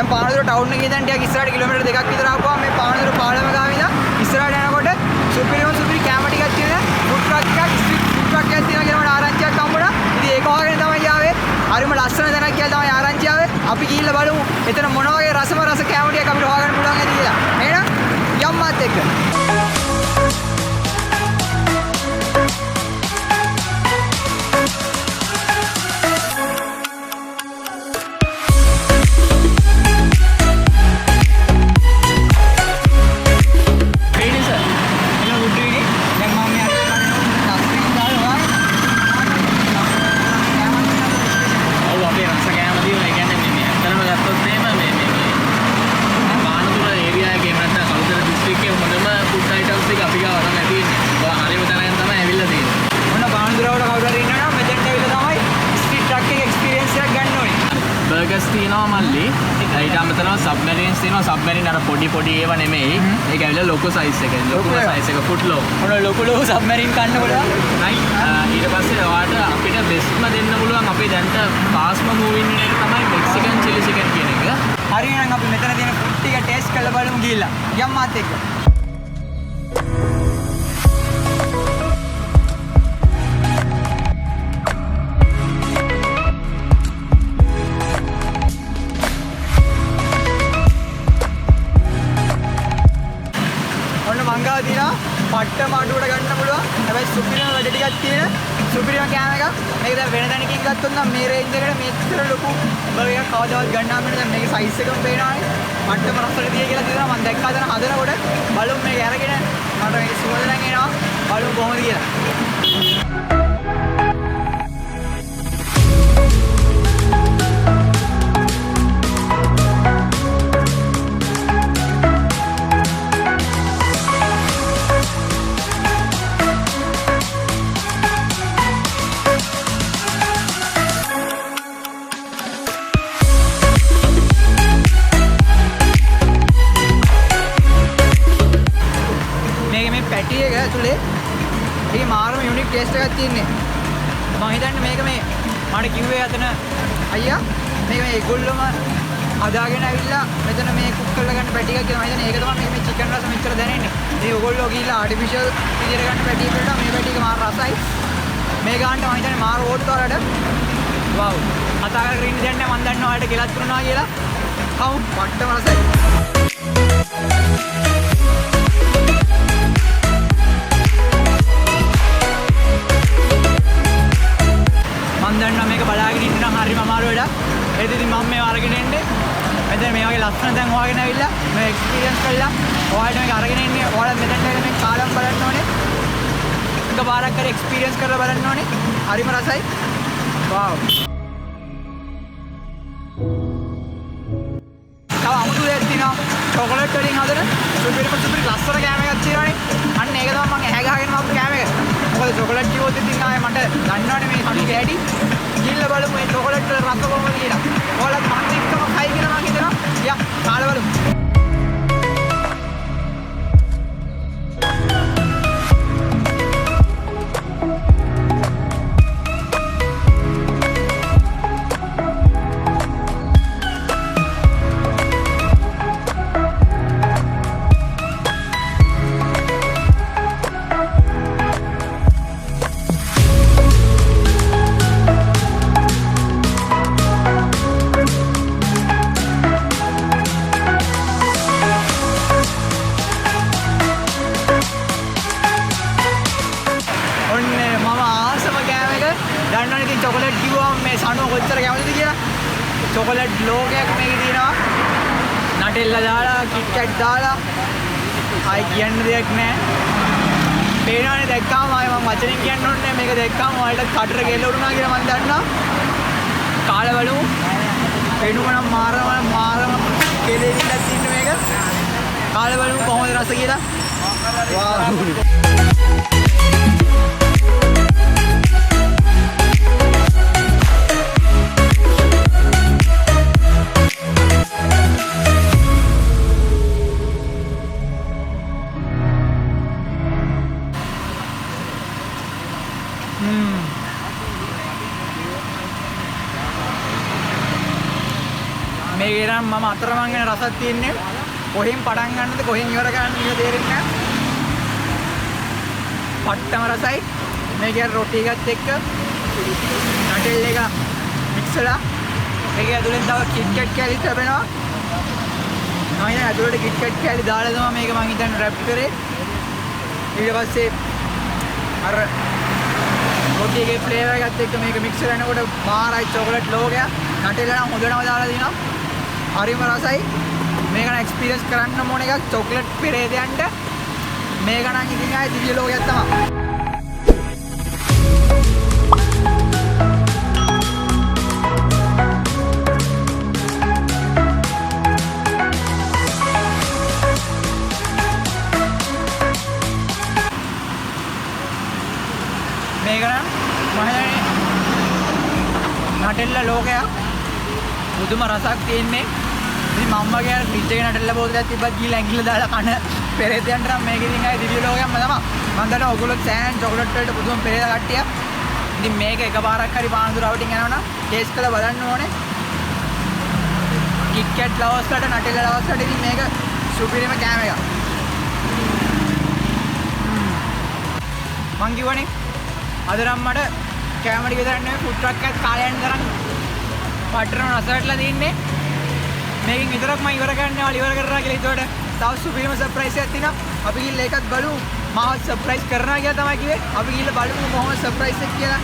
දැන් පානදුර ටවුන් එකේ ඉඳන් ටිකක් ඉස්සරහට කිලෝමීටර් 2ක් විතර ආපුවා මේ පානදුර පාලම ගාව ඉඳන් ඉස්සරහට යනකොට සුපිරි කැම ටිකක් තියෙන ෆුඩ් ට්‍රක් එකක් ස්ට්‍රීට් ෆුඩ් ට්‍රක් එකක් තියෙනවා කියලා මට ආරංචියක් හම්බුණා. ඉතින් ඒක හොයාගෙන තමයි ආවේ. හරිම ලස්සන තැනක් කියලා තමයි ආරංචි ආවේ. අපි ගිහිල්ලා බලමු එතන මොන වගේ රස කැම ටිකක් අපිට හොයාගන්න පුළුවන් ඇති කියලා. එහෙනම් යම් මාත් එක්ක. submarines තියෙනවා submarine අර පොඩි ඒවා නෙමෙයි ඒක ඇවිල්ලා ලොකු size එක ෆුට් ලෝ මොන ලොකු submarine කන්න පුළුවන් right ඊට පස්සේ ඔයාට අපිට බෙස්ට්ම දෙන්න පුළුවන් අපේ දැන්ට fastම moving වෙන එක තමයි Mexican chili chicken කියන එක හරියනම් අපි මෙතන තියෙන ෆුඩ් ටික ටේස්ට් කරලා බලමු ගිහිල්ලා යම් මාත් එක්ක පට්ට මාඩුවට ගන්න පුළුවන්. හැබැයි සුපිරිම වැඩ ටිකක් තියෙන සුපිරිම කෑම එකක්. මේක දැන් වෙන තැනකින් ගත්තොත් නම් මේ රේන්ජ් එකට මේච්චර ලොකු බර්ගර් එකක් කවදාවත් ගන්නාම නෙවෙයි. දැන් මේකේ සයිස් එකම පේනවානේ. පට්ටම රසට දිය කියලා තියෙනවා. මම දැක්කා දැන් හදනකොට බලමු මේක අරගෙන මට මේක සුවඳ දැන් එනවා. බලමු කොහොමද කියලා. ටේස්ට් එකක් තියෙන්නේ. මම හිතන්නේ මේක මේ මට කිව්වේ අතන අයියා මේක මේ ඒගොල්ලොම හදාගෙන ඇවිල්ලා මෙතන මේ කුක් කරලා ගන්න පැටි එකක් කියලා. මම හිතන්නේ ඒක තමයි මේ චිකන් රස මෙච්චර දැනෙන්නේ. මේ ඕගොල්ලෝ ගිහිල්ලා ආටිෆිෂල් විදියට ගන්න පැටි එකකට මේ පැටි එක මාර රසයි. මේ ගානට මම හිතන්නේ මාර ඕට්ටුවරට වව්. අතාවල ග්‍රීන් දෙන්නේ මම දන්නවා ඔයාලට ගෙලත් කරනවා කියලා. කවු පට්ටම රසයි. මම දන්නවා මේක බලාගෙන ඉන්න නම් හරිම අමාරු වැඩක්. ඒත් ඉතින් මම මේව අරගෙන එන්නේ. මෙතන මේ වගේ ලස්සන තැන් හොයාගෙන ඇවිල්ලා මේ එක්ස්පීරියන්ස් කරලා ඔයාලට මේක අරගෙන එන්නේ. ඔයාලා මෙතනට ඇවිල්ලා මේ කාලම් බලන්න ඕනේ. එක පාරක් හරි එක්ස්පීරියන්ස් කරලා බලන්න ඕනේ. හරිම රසයි. වව්. තව අමුතු දෙයක් තියෙනවා. චොකලට් වලින් හදන සුපිරි ලස්සන කෑම එකක් තියෙනවානේ. අන්න ඒක තමයි මම ඇහැ ගහගෙන ආපු කෑම එක. මොකද චොකලට් කිව්වොත් ඉතින් ආයේ මට දන්නවනේ මේ කණිගේ හැටි. ගිහිල්ලා බලමු මේ චොකලට් වල රස කොහොමද කියලා. ඔයාලත් මම එක්කම කයි කියලා මම හිතනවා. යා කාලා බලමු. චොකලට් කිව්වම මේ සනුව කොච්චර කැමතිද කියලා. චොකලට් ලෝකයක් මේකේ තියෙනවා. නටෙල්ලා දාලා, කිට් කැට් දාලා. ආයි කියන්න දෙයක් නැහැ. පේනවනේ දැක්කාම ආයි මම වචනෙන් කියන්න ඕනේ මේක දැක්කාම ඔයාලට කටට ගෙල්ල උරුණා කියලා මම දන්නවා. කාලා බලමු. පේනුකනම් මාරම කෙලෙලිලා තියෙන මේක. කාලා බලමු කොහොමද රස කියලා. වාව්. මේකේ නම් මම අතරමං වෙන රසක් තියෙන්නේ. කොහෙන් පටන් ගන්නද කොහෙන් ඉවර කරන්නද කියලා තේරෙන්නේ නැහැ. පට්ටම රසයි. මේකේ රොටි එකත් එක්ක නටෙල් එක මික්ස්ලා මේකේ ඇතුලෙන් තව කිට්කට් කෑලිත් ලැබෙනවා. මම ඉතින් ඇතුලට කිට්කට් කෑලි දාලා තමයි මේක මම හිතන්නේ රැප් කරේ. ඊට පස්සේ අර රොටි එකේ ෆ්ලේවර් එකත් එක්ක මේක මික්ස් කරනකොට මාරයි චොකලට් ලෝකයක්. නටෙල් නම් හොඳටම දාලා දිනවා. හරිම රසයි. මේක නම් එක්ස්පීරියන්ස් කරන්න ඕන එකක් චොකලට් පෙරේදයන්ට. මේක නම් ඉතින් ආයේ දිව්‍ය ලෝකයක් තමයි. මේක නම් නටෙල්ල ලෝකයක්. මුදුම රසක් තියෙන්නේ. ඉතින් මම්ම කියන ෆ්‍රිජ් එකේ නටෙල්ල බෝතලයක් තිබ්බත් ගිහලා ඇඟිල්ල දාලා කන පෙරේතයන්ට නම් මේක ඉතින් ආයේ දිව්‍ය ලෝකයක්ම තමයි. මම දන්නවා ඔයගොල්ලෝ සෑන් චොකලට් වලට පුදුම පෙරේත කට්ටිය. ඉතින් මේක එකපාරක් හරි පානදුර අවුටින් යනවනම් ටේස්ට් කරලා බලන්න ඕනේ. කිට්කට් ලවර්ස් වලට නටෙල්ල ලවර්ස් වලට ඉතින් මේක සුපිරිම කෑම එකක්. මං කිව්වනේ අද නම් මට කෑම ටික විතරක් නෙමෙයි ෆුඩ් ට්‍රක් එකක් කාලේ යන තරම් පටරන රසවටලා තින්නේ. මේකෙන් විතරක් මම ඉවර කරන්නවා ඉවර කරලා කියලා ඒකට තව සුපිරිම සර්ප්‍රයිස් එකක් තියෙනවා. අපි ගිහලා ඒකත් බලමු. මාව සර්ප්‍රයිස් කරනවා කියලා තමයි කිව්වේ. අපි ගිහලා බලමු කොහොමද සර්ප්‍රයිස් එක කියලා.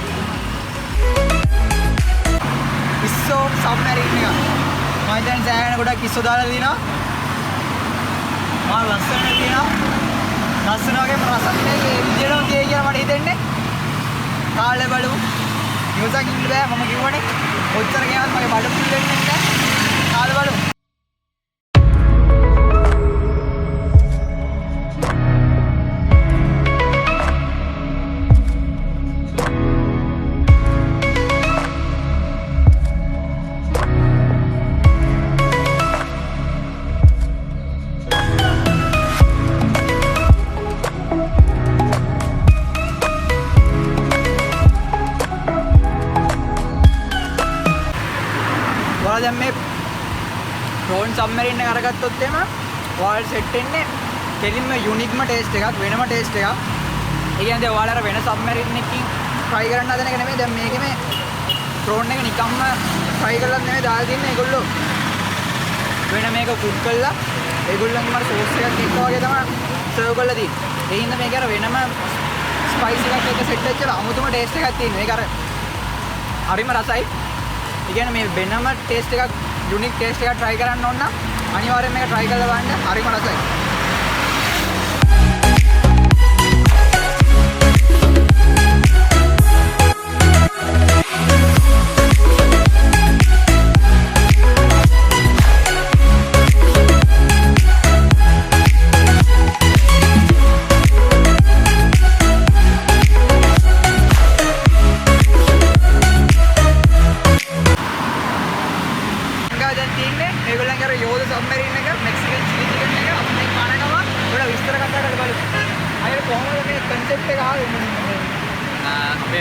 ඉස්සෝ සබ්මැරින් එක. මම දැන් සෑහෙන ගොඩක් ඉස්සෝ දාලා දිනවා. මා ලස්සන තියෙනවා. ලස්සන වගේම රසත් මේකේ විදියටම තියෙයි කියලා මට හිතෙන්නේ. කාලේ බලමු. ඉවසක් ඉන්න බෑ මම කිව්වනේ. ඔච්චර ගියාත් මගේ බඩ පුල් වෙන්නේ නැහැ. කාලේ බලමු. දැන් මේ ප්‍රෝන් සබ්මැරින් එක අරගත්තොත් එම ඔයාලට සෙට් වෙන්නේ කෙලින්ම යුනික්ම ටේස්ට් එකක් වෙනම ටේස්ට් එකක්. ඒ කියන්නේ ඔයාලා අර වෙන සබ්මැරින් එකකින් try කරන්න හදන එක නෙමෙයි. දැන් මේකේ මේ ප්‍රෝන් එක නිකම්ම try කරලත් නෙමෙයි දාලා තින්නේ ඒගොල්ලෝ. වෙන මේක කුක් කරලා ඒගොල්ලන්ගේ මර සෝස් එකක් එක්ක වගේ තමයි සර්ව් කරලා තියෙන්නේ. ඒ හින්දා මේක අර වෙනම ස්පයිස් එකක් එක්ක සෙට් වෙච්ච අමුතුම ටේස්ට් එකක් තියෙනවා. මේක අර හරිම රසයි. ඒ කියන්නේ මේ වෙනම ටේස්ට් එකක් යුනික් ටේස්ට් එකක් try කරන්න ඕන නම් අනිවාර්යෙන් මේක try කරලා බලන්න. හරිම රසයි.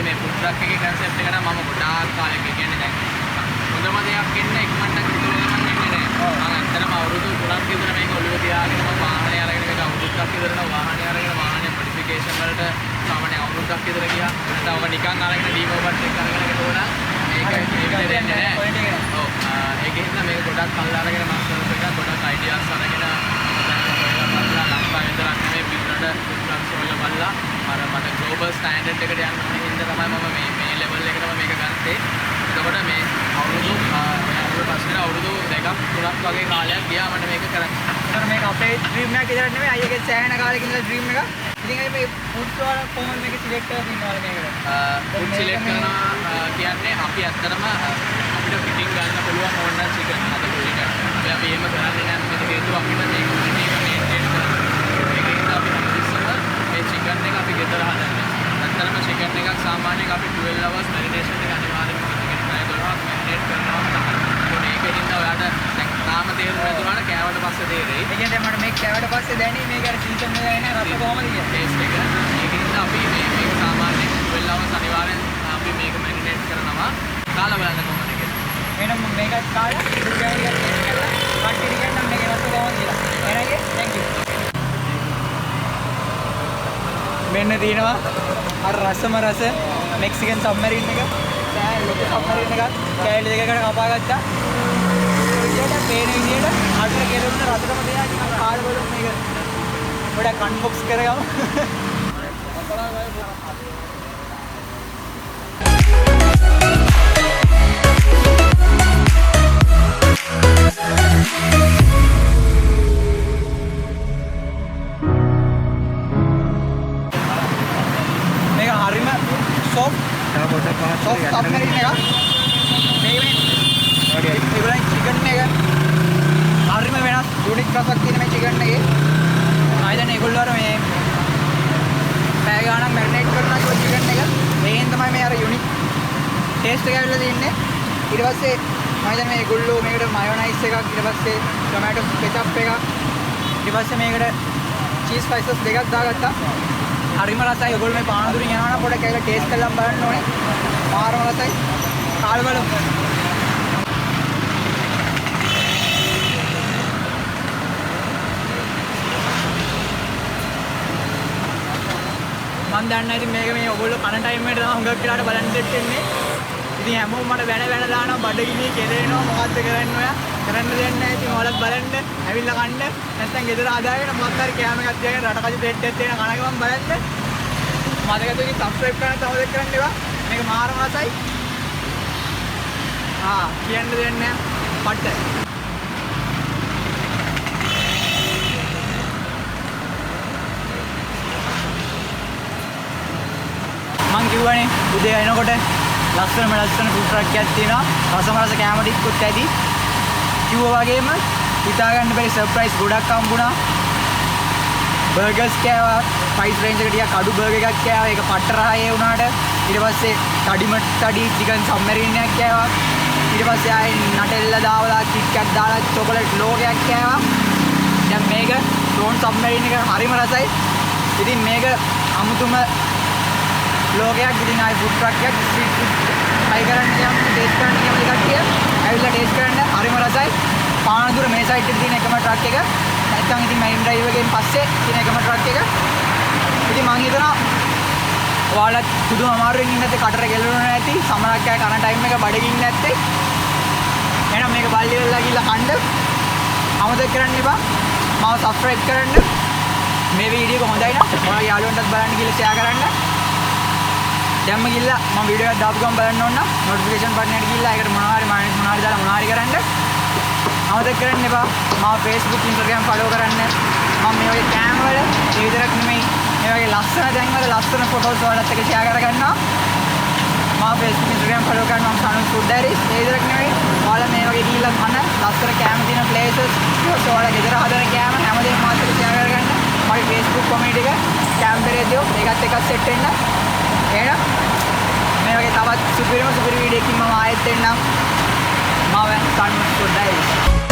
මේ ෆුඩ් ට්‍රක් එකේ කන්සෙප්ට් එක නම් මම ගොඩාක් කාලෙක කියන්නේ දැන් හොඳම දෙයක් ඉන්න ඉක්මනට කිතුල ගමන් ඉන්නේ නෑ. මම ඇත්තටම අවුරුදු 3ක් විතර මේක ඔළුවේ තියාගෙන මම වාහනේ අරගෙන මේක අවුරුද්දක් විතරන වාහනේ අරගෙන වාහනේ මොඩිෆිකේෂන් වලට සාමාන්‍ය අවුරුද්දක් විතර ගියා. නැත්නම් ඔක නිකන් අරගෙන ඩීමෝබට් එක අරගෙන ගිහුවා මේක දෙන්නේ නෑ. ඔව් ඒකෙන් නම් මේක ගොඩක් කල් අරගෙන මම කරපු එක ගොඩක් අයිඩියාස් අරගෙන දැන් ඔයලා ලංකාවේ විතරක් නෙමෙයි පිටරට ෆුඩ් ට්‍රක්ස් වල බලලා අර මට ග්ලෝබල් ස්ටෑන්ඩඩ් එකට යන්න ඕනේ හින්දා තමයි මම මේ ලෙවල් එකටම මේක ගත්තේ. එතකොට මේ අවුරුදු පස්සේ අවුරුදු 2ක් 3ක් වගේ කාලයක් ගියා මට මේක කරන්න. ඒතර මේක අපේ ඩ්‍රීම් එකක් විතරක් නෙමෙයි අයියගේ සෑහෙන කාලෙකින් ඉඳලා ඩ්‍රීම් එක. ඉතින් අය මේ ෆුඩ් වල කොහොමද මේක සිලෙක්ට් කරලා තියනවද මේකට? ෆුඩ් සිලෙක්ට් කරනවා කියන්නේ අපි ඇත්තටම අපිට පිටින් ගන්න පුළුවන් ඕන නම් චිකන් හදපු චිකන්. අපි එහෙම කරන්නේ නැහැ. මේක හේතුව අපිට මේක මේන්ටේන් කරන්න. ඒක නිසා අපි ඉස්සෙල්ලා මේ චිකන් එක අපි ගෙදර හදන්නේ. ඇත්තටම චිකන් එකක් සාමාන්‍යයෙන් අපි 12 hours marination එක අනිවාර්යයෙන්ම චිකන් එකයි 12ක් marinate කරනවා තමයි. ඒකෙන් ඉඳලා ඔයාලට දැන් තාම තේරුම් නැතුණාට කෑවට පස්සේ තේරෙයි. ඒ කියන්නේ මට මේක කෑවට පස්සේ දැනෙන්නේ මේක අර සීසන් එකේ එන රස කොහොමද කියන්නේ? ටේස්ට් එක. ඒකෙන් ඉඳලා අපි මේක සාමාන්‍යයෙන් 12 hours අනිවාර්යෙන් අපි මේක marinate කරනවා. කාලා බලන්න කොහොමද කියලා. එහෙනම් මේකත් කාලා මෙන්න තියෙනවා අර රසම රස මෙක්සිකන් සබ්මරීන් එක. දැන් ලොකු සබ්මරීන් එකක් කෑලි දෙකකට කපා ගත්තා. විදියට පේන විදියට අතර කෙරුණ රසටම දෙනවා නිකන් කාඩ් වලින් මේක පොඩක් අන්බොක්ස් කරගමු. මේක හරිම soft submarine එක. මේක ඒගොල්ලන් chicken එක හරිම වෙනස් යුනික් රසක් තියෙන මේ chicken එකේ. ආයෙත් ඒගොල්ලෝ අර මේ පැය ගාණක් මැරිනේට් කරනවා කිව්ව chicken එක. මේෙන් තමයි මේ අර යුනික් ටේස්ට් එක ඇවිල්ලා තින්නේ. ඊට පස්සේ මම දැන් මේ ඒගොල්ලෝ මේකට මයොනයිස් එකක්, ඊට පස්සේ ටොමැටෝ කෙචප් එකක්, ඊට පස්සේ මේකට චීස් ස්පයිසස් දෙකක් දාගත්තා. හරිම රසයි. ඔයගොල්ලෝ මේ පානදුරින් යනවා නම් පොඩ්ඩක් ඇවිල්ලා ටේස්ට් කරලා බලන්න ඕනේ. මාරම රසයි. කාලා බලමු. මම දන්නා ඉතින් මේක මේ ඔයගොල්ලෝ කන ටයිම් එකට තමයි හුඟක් වෙලාට බලන්න දෙත් වෙන්නේ. ඉතින් හැමෝම මට වෙන දානවා බඩගිනි කෙරේනවා මොකද්ද කරන්න ඔයා? කරන්න දෙයක් නැහැ. ඉතින් ඔයාලත් බලන්න, ඇවිල්ලා කන්න. නැත්නම් ගෙදර ආදාගෙන මොකක් හරි කෑම එකක් තියාගෙන රටකජු දෙට් එකක් තියෙන කන ගමන් බලන්න. මතකද ඉතින් සබ්ස්ක්‍රයිබ් කරන්න තව දෙයක් කරන්න එපා. මේක මාරම රසයි. කියන්න දෙයක් නැහැ. පට්ට. මං කිව්වනේ උදේ එනකොට ලස්සන ෆුඩ් ට්‍රක් එකක් තියෙනවා. රසම රස කැම ටිකකුත් ඇති. කිව්වා වගේම හිතා ගන්න බැරි සර්ප්‍රයිස් ගොඩක් හම්බුණා. බර්ගර්ස් කෑවා. ප්‍රයිස් රේන්ජ් එක ටිකක් අඩු බර්ගර් එකක් කෑවා. ඒක පට්ට රහේ වුණාට. ඊට පස්සේ තඩි චිකන් සබ්මරීන් එකක් කෑවා. ඊට පස්සේ ආයේ නටෙල්ලා දාවලා කිට්කට් දාලා චොකලට් ලෝගයක් කෑවා. දැන් මේක ප්‍රෝන් සබ්මරීන් එක හරිම රසයි. ඉතින් මේක අමුතුම ලෝගයක්. ඉතින් ආයේ ෆුඩ් ට්‍රක් එකක් ස්ට්‍රීට් ෆුඩ් try කරන්න යන්න ටේස්ට් කරන්න කැමති කට්ටිය ඇවිල්ලා ටේස්ට් කරන්න. හරිම රසයි. පානදුර මේ සයිඩ් එකේ තියෙන එකම ට්‍රක් එක. නැත්නම් ඉතින් මයින් ඩ්‍රයිව් එකෙන් පස්සේ තියෙන එකම ට්‍රක් එක. ඉතින් මං හිතනවා ඔයාලත් පුදුම අමාරුවෙන් ඉන්න නැත්නම් කටට ගෙලුණා නැති සමහරක් අය කන ටයිම් එක බඩගින්න නැත්තේ. එහෙනම් මේක බල්ලි වෙලා ගිහලා කන්න. අමතක කරන්න එපා. මාව සබ්ස්ක්‍රයිබ් කරන්න. මේ වීඩියෝ එක හොඳයි නම් ඔයාලා යාළුවන්ටත් බලන්න කියලා ෂෙයා කරන්න. දැම්ම ගිහලා මම වීඩියෝ එකක් දාපු ගමන් බලන්න ඕන නම් නොටිෆිකේෂන් බටන් එකට ගිහලා ඒකට මොනවා හරි දාලා මොනවා හරි කරන්න. අමතක කරන්න එපා. මාව Facebook Instagram follow කරන්න. මම මේ වගේ කැම වල ඒ විතරක් නෙමෙයි මේ වගේ ලස්සන තැන් වල ලස්සන ෆොටෝස් ඔයාලත් එක්ක ෂෙයා කරගන්නවා. මාව Facebook Instagram follow කරන්න. මම Sanu food diaries ඒ විතරක් නෙමෙයි ඔයාලා මේ වගේ ගිහලා කන ලස්සන කැම තියෙන places ඔයාලා ගෙදර හදන කැම හැමදේම මාත් එක්ක ෂෙයා කරගන්න. මගේ Facebook community එක කැම්පරේදියෝ ඒකත් එක්ක සෙට් වෙන්න. එහෙනම් මේ වගේ තවත් සුපිරිම වීඩියෝ එකකින් මම ආයෙත් එන්නම්. මම Sanu food diaries